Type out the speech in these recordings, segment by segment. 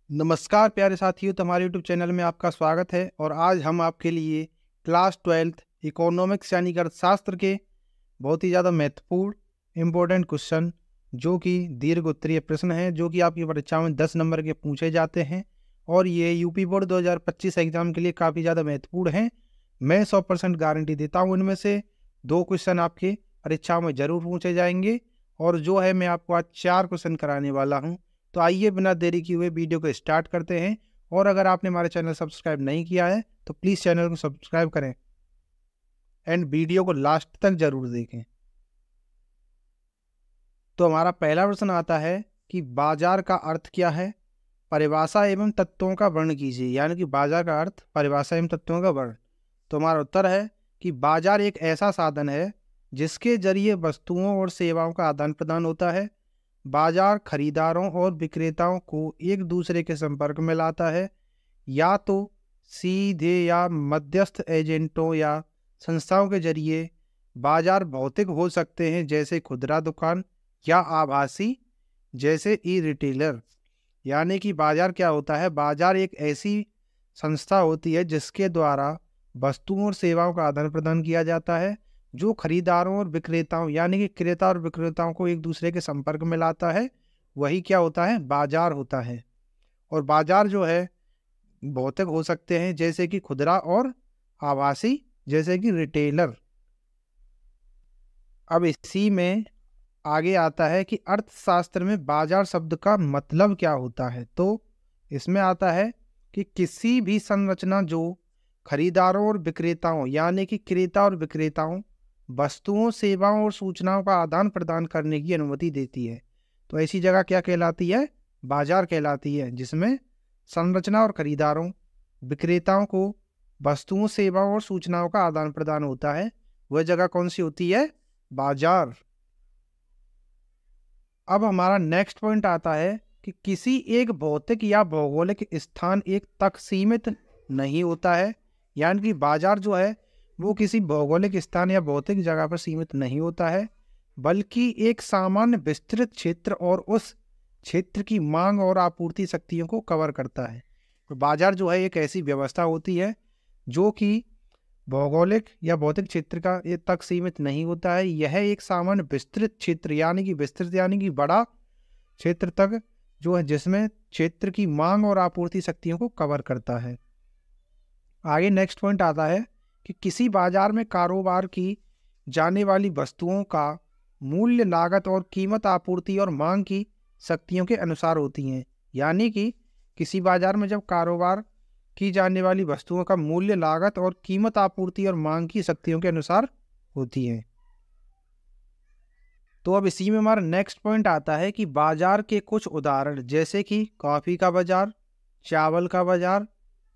नमस्कार प्यारे साथियों, तुम्हारे यूट्यूब चैनल में आपका स्वागत है। और आज हम आपके लिए क्लास 12th इकोनॉमिक्स यानी कि अर्थशास्त्र के बहुत ही ज़्यादा महत्वपूर्ण इम्पोर्टेंट क्वेश्चन जो कि दीर्घ उत्तरीय प्रश्न हैं, जो कि आपकी परीक्षा में 10 नंबर के पूछे जाते हैं और ये यूपी बोर्ड 2025 एग्जाम के लिए काफ़ी ज़्यादा महत्वपूर्ण हैं। मैं 100% गारंटी देता हूँ इनमें से 2 क्वेश्चन आपके परीक्षा में ज़रूर पूछे जाएंगे और जो है मैं आपको आज 4 क्वेश्चन कराने वाला हूँ। तो आइए बिना देरी किए हुए वीडियो को स्टार्ट करते हैं। और अगर आपने हमारे चैनल सब्सक्राइब नहीं किया है तो प्लीज़ चैनल को सब्सक्राइब करें एंड वीडियो को लास्ट तक जरूर देखें। तो हमारा पहला प्रश्न आता है कि बाजार का अर्थ क्या है, परिभाषा एवं तत्वों का वर्णन कीजिए। यानी कि बाजार का अर्थ, परिभाषा एवं तत्वों का वर्णन। तो हमारा उत्तर है कि बाजार एक ऐसा साधन है जिसके जरिए वस्तुओं और सेवाओं का आदान प्रदान होता है। बाजार खरीदारों और विक्रेताओं को एक दूसरे के संपर्क में लाता है, या तो सीधे या मध्यस्थ एजेंटों या संस्थाओं के जरिए। बाजार भौतिक हो सकते हैं जैसे खुदरा दुकान, या आभासी जैसे ई रिटेलर। यानी कि बाजार क्या होता है, बाजार एक ऐसी संस्था होती है जिसके द्वारा वस्तुओं और सेवाओं का आदान प्रदान किया जाता है, जो खरीदारों और विक्रेताओं यानी कि क्रेता और विक्रेताओं को एक दूसरे के संपर्क में लाता है। वही क्या होता है, बाजार होता है। और बाजार जो है भौतिक हो सकते हैं जैसे कि खुदरा, और आभासी जैसे कि रिटेलर। अब इसी में आगे आता है कि अर्थशास्त्र में बाजार शब्द का मतलब क्या होता है। तो इसमें आता है कि किसी भी संरचना जो खरीदारों और विक्रेताओं यानी कि क्रेता और विक्रेताओं वस्तुओं, सेवाओं और सूचनाओं का आदान प्रदान करने की अनुमति देती है। तो ऐसी जगह क्या कहलाती है, बाजार कहलाती है, जिसमें संरचना और खरीदारों विक्रेताओं को वस्तुओं, सेवाओं और सूचनाओं का आदान प्रदान होता है। वह जगह कौन सी होती है, बाजार। अब हमारा नेक्स्ट पॉइंट आता है कि किसी एक भौतिक या भौगोलिक स्थान एक तक सीमित नहीं होता है। यानी कि बाजार जो है वो किसी भौगोलिक स्थान या भौतिक जगह पर सीमित नहीं होता है, बल्कि एक सामान्य विस्तृत क्षेत्र और उस क्षेत्र की मांग और आपूर्ति शक्तियों को कवर करता है। तो बाजार जो है एक ऐसी व्यवस्था होती है जो कि भौगोलिक या भौतिक क्षेत्र का ये तक सीमित नहीं होता है। यह एक सामान्य विस्तृत क्षेत्र यानी कि विस्तृत यानी कि बड़ा क्षेत्र तक जो है, जिसमें क्षेत्र की मांग और आपूर्ति शक्तियों को कवर करता है। आगे नेक्स्ट पॉइंट आता है कि किसी बाजार में कारोबार की जाने वाली वस्तुओं का मूल्य, लागत और कीमत आपूर्ति और मांग की शक्तियों के अनुसार होती हैं। यानी कि किसी बाजार में जब कारोबार की जाने वाली वस्तुओं का मूल्य, लागत और कीमत आपूर्ति और मांग की शक्तियों के अनुसार होती है। तो अब इसी में हमारा नेक्स्ट पॉइंट आता है कि बाजार के कुछ उदाहरण जैसे कि कॉफी का बाजार, चावल का बाजार,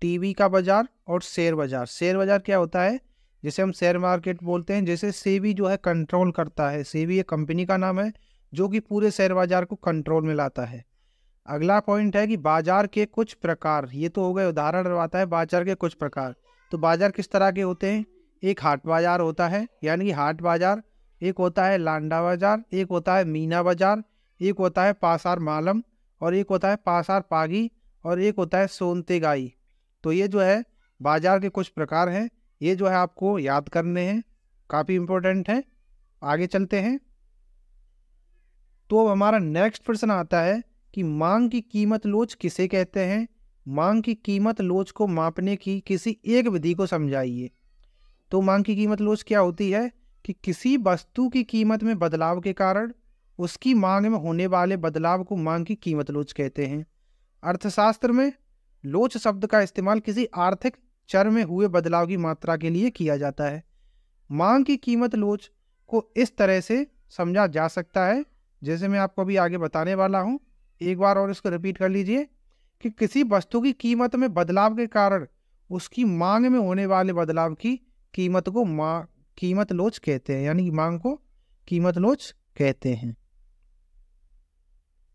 टीवी का बाजार और शेयर बाजार। शेयर बाजार क्या होता है, जिसे हम शेयर मार्केट बोलते हैं, जैसे सेबी जो है कंट्रोल करता है। सेबी एक कंपनी का नाम है जो कि पूरे शेयर बाजार को कंट्रोल में लाता है। अगला पॉइंट है कि बाजार के कुछ प्रकार। ये तो हो गए उदाहरण, आता है बाजार के कुछ प्रकार। तो बाजार किस तरह के होते हैं, एक हाट बाजार होता है यानी कि हाट बाजार, एक होता है लांडा बाजार, एक होता है मीना बाजार, एक होता है पासार मालम, और एक होता है पासार पागी, और एक होता है सोनतेगाई। तो ये जो है बाजार के कुछ प्रकार हैं, ये जो है आपको याद करने हैं, काफ़ी इंपॉर्टेंट है। आगे चलते हैं। तो अब हमारा नेक्स्ट प्रश्न आता है कि मांग की कीमत लोच किसे कहते हैं। मांग की कीमत लोच को मापने की किसी एक विधि को समझाइए। तो मांग की कीमत लोच क्या होती है कि किसी वस्तु की कीमत में बदलाव के कारण उसकी मांग में होने वाले बदलाव को मांग की कीमत लोच कहते हैं। अर्थशास्त्र में लोच शब्द का इस्तेमाल किसी आर्थिक चर में हुए बदलाव की मात्रा के लिए किया जाता है। मांग की कीमत लोच को इस तरह से समझा जा सकता है, जैसे मैं आपको अभी आगे बताने वाला हूँ। एक बार और इसको रिपीट कर लीजिए कि किसी वस्तु की कीमत में बदलाव के कारण उसकी मांग में होने वाले बदलाव की कीमत को कीमत लोच कहते हैं, यानी कि मांग को कीमत लोच कहते हैं।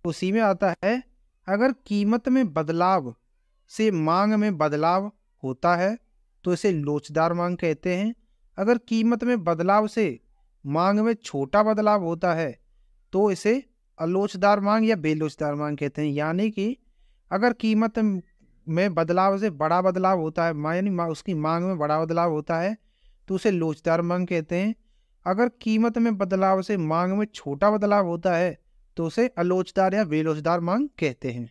उसी में आता है, अगर कीमत में बदलाव से मांग में बदलाव होता है तो इसे लोचदार मांग कहते हैं। अगर कीमत में बदलाव से मांग में छोटा बदलाव होता है तो इसे अलोचदार मांग या बेलोचदार मांग कहते हैं। यानी कि अगर कीमत में बदलाव से बड़ा बदलाव होता है, यानी उसकी मांग में बड़ा बदलाव होता है, तो उसे लोचदार मांग कहते हैं। अगर कीमत में बदलाव से मांग में छोटा बदलाव होता है तो उसे अलोचदार या बेलोचदार मांग कहते हैं।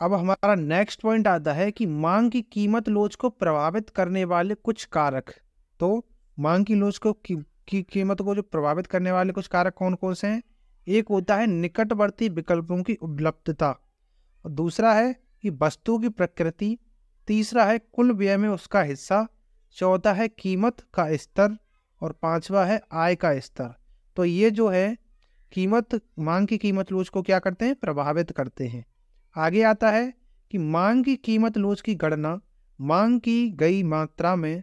अब हमारा नेक्स्ट पॉइंट आता है कि मांग की कीमत लोच को प्रभावित करने वाले कुछ कारक। तो मांग की लोच को की कीमत को जो प्रभावित करने वाले कुछ कारक कौन कौन से हैं? एक होता है निकटवर्ती विकल्पों की उपलब्धता, और दूसरा है कि वस्तु की प्रकृति, तीसरा है कुल व्यय में उसका हिस्सा, चौथा है कीमत का स्तर, और पांचवा है आय का स्तर। तो ये जो है मांग की कीमत लोच को क्या करते हैं? प्रभावित करते हैं। आगे आता है कि मांग की कीमत लोच की गणना मांग की गई मात्रा में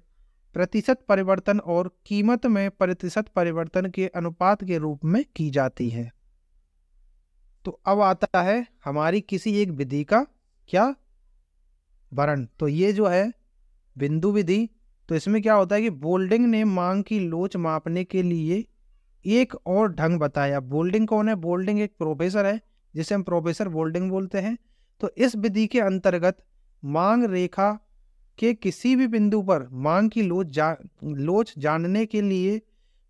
प्रतिशत परिवर्तन और कीमत में प्रतिशत परिवर्तन के अनुपात के रूप में की जाती है। तो अब आता है हमारी किसी एक विधि का क्या वर्णन। तो ये जो है बिंदु विधि। तो इसमें क्या होता है कि बोल्डिंग ने मांग की लोच मापने के लिए एक और ढंग बताया। बोल्डिंग कौन है? बोल्डिंग एक प्रोफेसर है जिसे हम प्रोफेसर बोल्डिंग बोलते हैं। तो इस विधि के अंतर्गत मांग रेखा के किसी भी बिंदु पर मांग की लोच जानने के लिए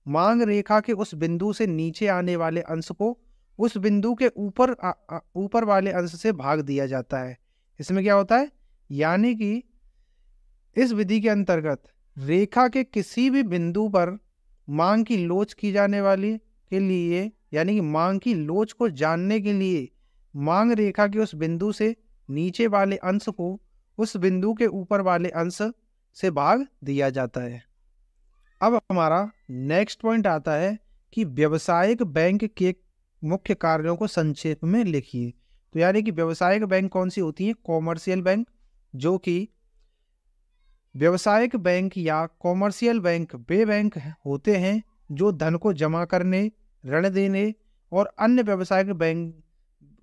मांग रेखा के उस बिंदु से नीचे आने वाले अंश को उस बिंदु के ऊपर वाले अंश से भाग दिया जाता है। इसमें क्या होता है, यानी कि इस विधि के अंतर्गत रेखा के किसी भी बिंदु पर मांग की लोच की जाने वाली के लिए, यानी कि मांग की लोच को जानने के लिए मांग रेखा के उस बिंदु से नीचे वाले अंश को उस बिंदु के ऊपर वाले अंश से भाग दिया जाता है। अब हमारा नेक्स्ट पॉइंट आता है कि व्यावसायिक बैंक के मुख्य कार्यों को संक्षेप में लिखिए। तो यानी कि व्यावसायिक बैंक कौन सी होती है? Commercial bank. जो कि व्यावसायिक बैंक या कॉमर्शियल बैंक वे बैंक होते हैं जो धन को जमा करने, ऋण देने और अन्य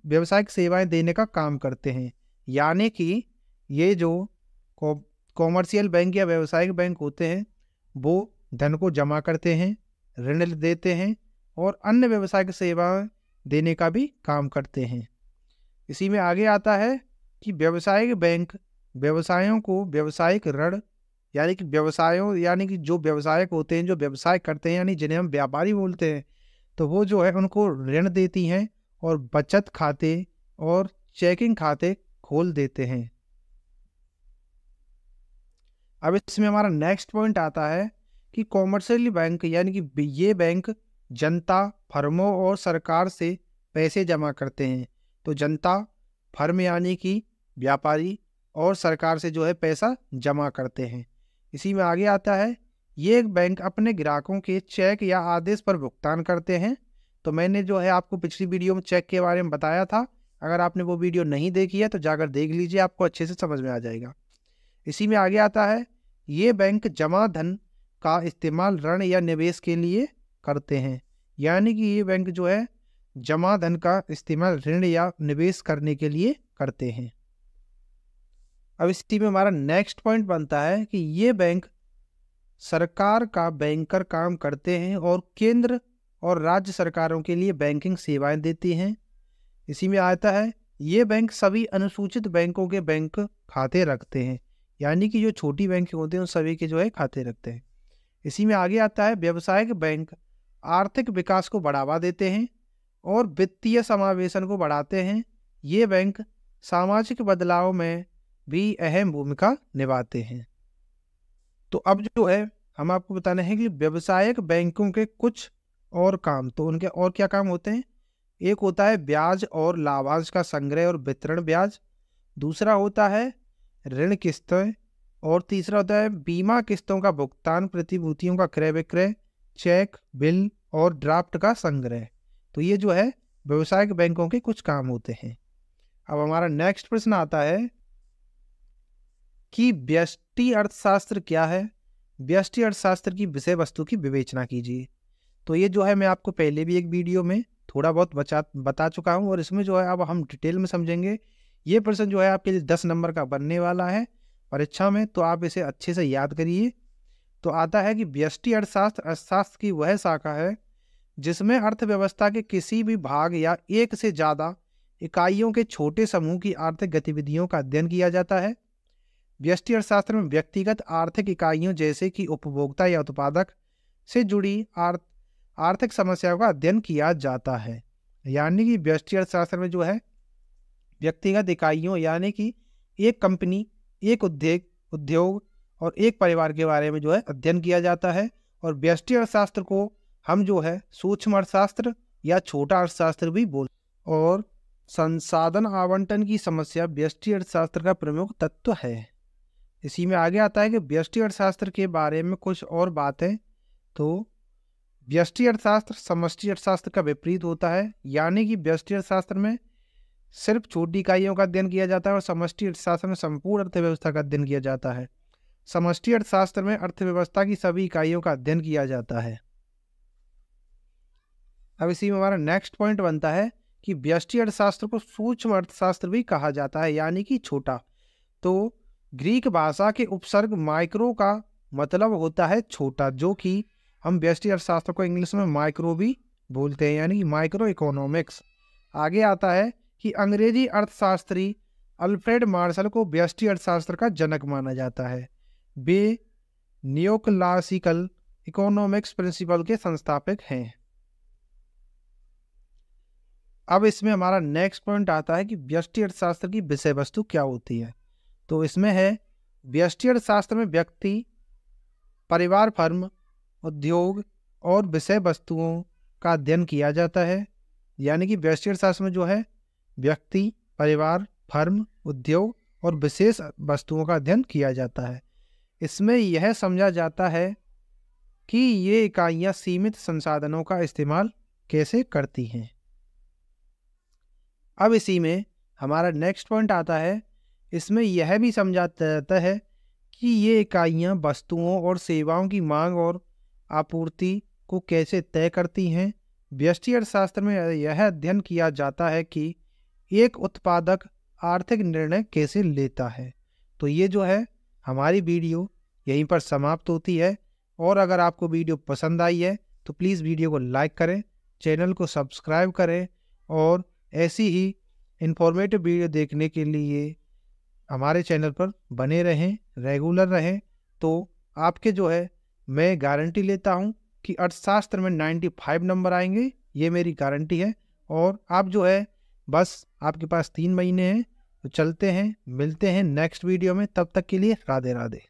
व्यावसायिक सेवाएं देने का काम करते हैं। यानी कि ये जो कॉमर्शियल बैंक या व्यावसायिक बैंक होते हैं वो धन को जमा करते हैं, ऋण देते हैं और अन्य व्यावसायिक सेवाएं देने का भी काम करते हैं। इसी में आगे आता है कि व्यावसायिक बैंक व्यवसायों को व्यावसायिक ऋण, यानी कि जो व्यवसायक होते हैं, जो व्यवसाय करते हैं, यानी जिन्हें हम व्यापारी बोलते हैं, तो वो जो है उनको ऋण देती हैं और बचत खाते और चेकिंग खाते खोल देते हैं। अब इसमें हमारा नेक्स्ट पॉइंट आता है कि कॉमर्शियल बैंक, यानी कि ये बैंक जनता, फर्मों और सरकार से पैसे जमा करते हैं। तो जनता, फर्म यानी कि व्यापारी और सरकार से जो है पैसा जमा करते हैं। इसी में आगे आता है ये बैंक अपने ग्राहकों के चेक या आदेश पर भुगतान करते हैं। तो मैंने जो है आपको पिछली वीडियो में चेक के बारे में बताया था। अगर आपने वो वीडियो नहीं देखी है तो जाकर देख लीजिए, आपको अच्छे से समझ में आ जाएगा। इसी में आगे आता है ये बैंक जमा धन का इस्तेमाल ऋण या निवेश के लिए करते हैं। यानी कि ये बैंक जो है जमा धन का इस्तेमाल ऋण या निवेश करने के लिए करते हैं। अब इसी में हमारा नेक्स्ट पॉइंट बनता है कि ये बैंक सरकार का बैंकर काम करते हैं और केंद्र और राज्य सरकारों के लिए बैंकिंग सेवाएं देती हैं। इसी में आता है ये बैंक सभी अनुसूचित बैंकों के बैंक खाते रखते हैं। यानी कि जो छोटी बैंक होते हैं उन सभी के जो है खाते रखते हैं। इसी में आगे आता है व्यावसायिक बैंक आर्थिक विकास को बढ़ावा देते हैं और वित्तीय समावेशन को बढ़ाते हैं। ये बैंक सामाजिक बदलाव में भी अहम भूमिका निभाते हैं। तो अब जो है हम आपको बताने हैं कि व्यावसायिक बैंकों के कुछ और काम। तो उनके और क्या काम होते हैं? एक होता है ब्याज और लाभांश का संग्रह और वितरण ब्याज, दूसरा होता है ऋण किस्तें, और तीसरा होता है बीमा किस्तों का भुगतान, प्रतिभूतियों का क्रय विक्रय, चेक, बिल और ड्राफ्ट का संग्रह। तो ये जो है व्यावसायिक बैंकों के कुछ काम होते हैं। अब हमारा नेक्स्ट प्रश्न आता है कि व्यष्टि अर्थशास्त्र क्या है? व्यष्टि अर्थशास्त्र की विषय वस्तु की विवेचना कीजिए। तो ये जो है मैं आपको पहले भी एक वीडियो में थोड़ा बहुत बता चुका हूँ और इसमें जो है अब हम डिटेल में समझेंगे। ये प्रश्न जो है आपके लिए 10 नंबर का बनने वाला है परीक्षा में, तो आप इसे अच्छे से याद करिए। तो आता है कि व्यष्टि अर्थशास्त्र की वह शाखा है जिसमें अर्थव्यवस्था के किसी भी भाग या एक से ज़्यादा इकाइयों के छोटे समूह की आर्थिक गतिविधियों का अध्ययन किया जाता है। व्यष्टि अर्थशास्त्र में व्यक्तिगत आर्थिक इकाइयों जैसे कि उपभोक्ता या उत्पादक से जुड़ी आर्थिक समस्याओं का अध्ययन किया जाता है। यानी कि व्यष्टि अर्थशास्त्र में जो है व्यक्तिगत इकाइयों यानी कि एक कंपनी, एक उद्योग और एक परिवार के बारे में जो है अध्ययन किया जाता है। और व्यष्टि अर्थशास्त्र को हम जो है सूक्ष्म अर्थशास्त्र या छोटा अर्थशास्त्र भी बोलते हैं। और संसाधन आवंटन की समस्या व्यष्टि अर्थशास्त्र का प्रमुख तत्व है। इसी में आगे आता है कि व्यष्टि अर्थशास्त्र के बारे में कुछ और बातें। तो व्यष्टि अर्थशास्त्र समष्टि अर्थशास्त्र का विपरीत होता है, यानी कि व्यष्टि अर्थशास्त्र में सिर्फ छोटी इकाइयों का अध्ययन किया जाता है और समष्टि अर्थशास्त्र में संपूर्ण अर्थव्यवस्था का अध्ययन किया जाता है। समष्टि अर्थशास्त्र में अर्थव्यवस्था की सभी इकाइयों का अध्ययन किया जाता है। अब इसी में हमारा नेक्स्ट पॉइंट बनता है कि व्यष्टि अर्थशास्त्र को सूक्ष्म अर्थशास्त्र भी कहा जाता है, यानी कि छोटा। तो ग्रीक भाषा के उपसर्ग माइक्रो का मतलब होता है छोटा, जो कि हम व्यष्टि अर्थशास्त्र को इंग्लिश में माइक्रो भी बोलते हैं, यानी कि माइक्रो इकोनॉमिक्स। आगे आता है कि अंग्रेजी अर्थशास्त्री अल्फ्रेड मार्शल को व्यष्टि अर्थशास्त्र का जनक माना जाता है। वे नियोक्लासिकल इकोनॉमिक्स प्रिंसिपल के संस्थापक हैं। अब इसमें हमारा नेक्स्ट पॉइंट आता है कि व्यष्टि अर्थशास्त्र की विषय वस्तु क्या होती है। तो इसमें है व्यष्टि अर्थशास्त्र में व्यक्ति, परिवार, फर्म, उद्योग और विषय वस्तुओं का अध्ययन किया जाता है। यानी कि व्यष्टि अर्थशास्त्र में जो है व्यक्ति, परिवार, फर्म, उद्योग और विशेष वस्तुओं का अध्ययन किया जाता है। इसमें यह समझा जाता है कि ये इकाइयां सीमित संसाधनों का इस्तेमाल कैसे करती हैं। अब इसी में हमारा नेक्स्ट पॉइंट आता है, इसमें यह भी समझा जाता है कि ये इकाइयां वस्तुओं और सेवाओं की मांग और आपूर्ति को कैसे तय करती हैं। व्यष्टि अर्थशास्त्र में यह अध्ययन किया जाता है कि एक उत्पादक आर्थिक निर्णय कैसे लेता है। तो ये जो है हमारी वीडियो यहीं पर समाप्त होती है। और अगर आपको वीडियो पसंद आई है तो प्लीज़ वीडियो को लाइक करें, चैनल को सब्सक्राइब करें और ऐसी ही इंफॉर्मेटिव वीडियो देखने के लिए हमारे चैनल पर बने रहें, रेगुलर रहें। तो आपके जो है मैं गारंटी लेता हूं कि अर्थशास्त्र में 95 नंबर आएंगे, ये मेरी गारंटी है। और आप जो है बस आपके पास 3 महीने हैं, तो चलते हैं, मिलते हैं नेक्स्ट वीडियो में। तब तक के लिए राधे राधे।